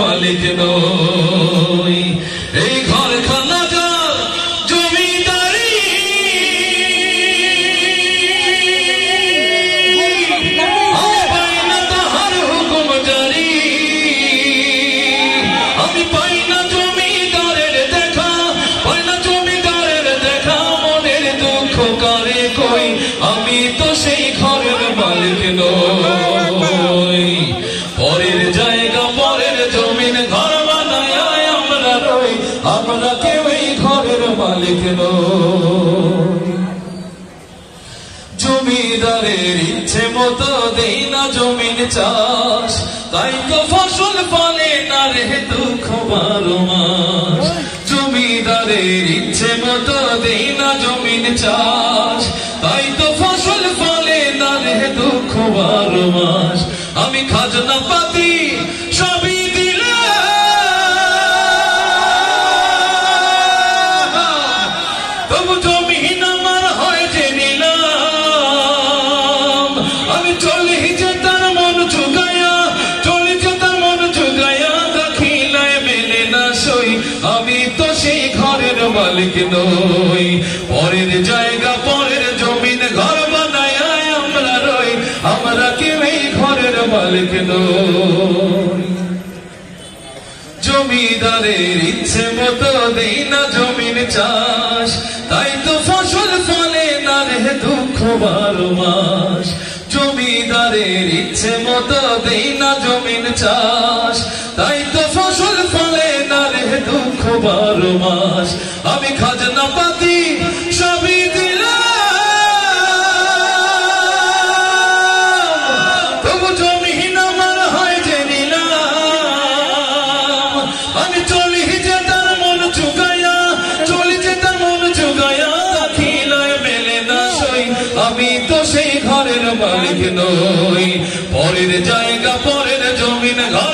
মালিক নই। এই ঘরখানা যার জমিদারি, পাই না তাহার হুকুম জারি। আমি পাই না জমিদারের দেখা, পাই না জমিদারের দেখা, মনের দুঃখ কারে কই, আমি তো সেই ঘরের মালিক নই। পরের জায়গা পরের জমিন ঘর বানায় আমরা রই, আমরা কেউ এই ঘরের মালিক নই। জমিদারের ইচ্ছে মতো দেই না জমিন চাষ, তাই তো ফসল ফলে না রে দুঃখ 12 মাস। জমিদারের ইচ্ছে মতো দেই না জমিন চাষ, তাই তো ফসল ফলে না রে দুঃখ 12 মাস। আমি খাজনা পাতি সবই দিলাম, তবু জমিন আমার হয় যে নিলাম। আমি চলি যে তার মন চুগায়া, চলি যে তার মন চুগায়া, দাখিলায় মেলে না সই, আমি তো সেই ঘরের মালিক নই। পরের জায়গা পরের জমিন ঘর বানায় আমরা রই, আমরা কেউ এই ঘরের মালিক নই। জমিদারের ইচ্ছে মতো দেই না জমিন চাষ, তাই তো ফসল ফলে না রে দুঃখ 12 মাস। জমিদারের ইচ্ছে মতো দেই না জমিন চাষ, তাই তো ফসল ফলে না রে দুঃখ 12 মাস। আমি খাজনা পাতি সবই দিলাম, তবু জমিন আমার হয় যে নিলাম। আমি চলি যে তার মন চুগায়া, চলি যে তার মন চুগায়া, দাখিলায় মেলে না সই, আমি তো সেই ঘরের মালিক নই। পরের জায়গা পরের জমিন ঘর